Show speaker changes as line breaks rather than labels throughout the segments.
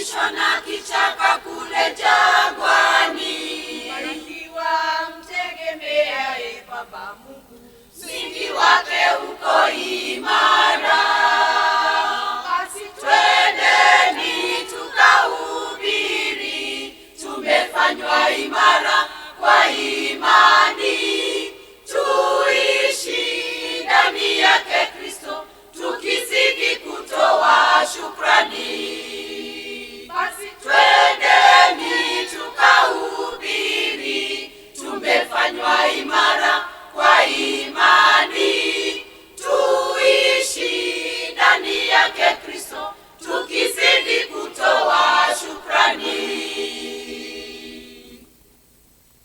malisho na kichaka kule jangwani.
Barikiwa mtegemeaye Baba Mungu,
msingi wake uko imara. Basi twendeni tukahubiri, tumefanywa imara kwa imani. Tuishi ndani yake Kristo, tukizidi kutoa shukrani. Basi twendeni tukahubiri, tumefanywa imara kwa imani. Tuishi ndani yake Kristo, tukizidi kutoa shukrani.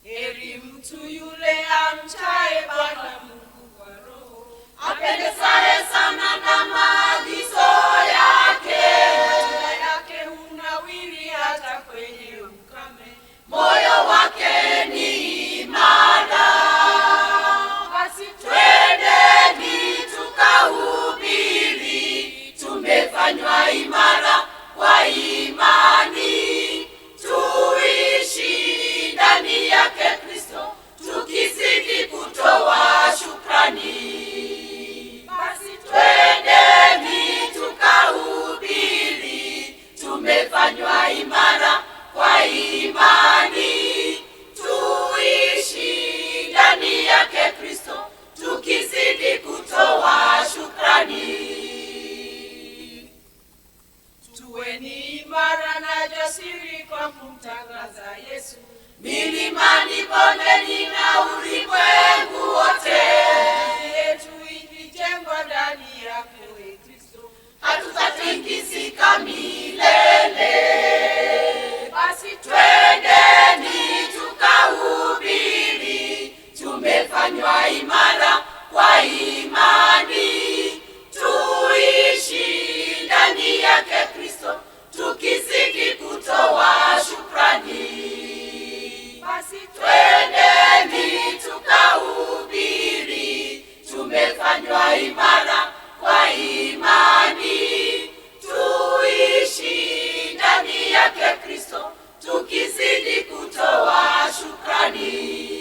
heri mtu yule amchaye Bwana Mungu kwa roho,
Apendezaye sana na maagizo yake.
matunda yake hunawiri hata kwenye ukame,
Moyo wake ni imara. Basi twendeni tukahubiri, tumefanywa imara kwa imani. Tuishi ndani yake Kristo, tukizidi kutoa shukrani. Basi twendeni tukahubiri, tumefanywa imara kwa imani. Tuishi ndani yake Kristo, tukizidi kutoa shukrani.
tuweni imara na jasiri kwa kumtangaza Yesu,
Milimani, bondeni na ulimwengu wote,
yetu ikijengwa ndani yake Kristo,
hatutatingizika milele. Basi twendeni tukahubiri, tumefanywa imara kwa imani. Tuishi ndani yake Kristo, tukizidi kutoa shukrani. Basi twendeni tukahubiri, tumefanywa imara kwa imani. Tuishi ndani yake Kristo, tukizidi kutoa shukrani.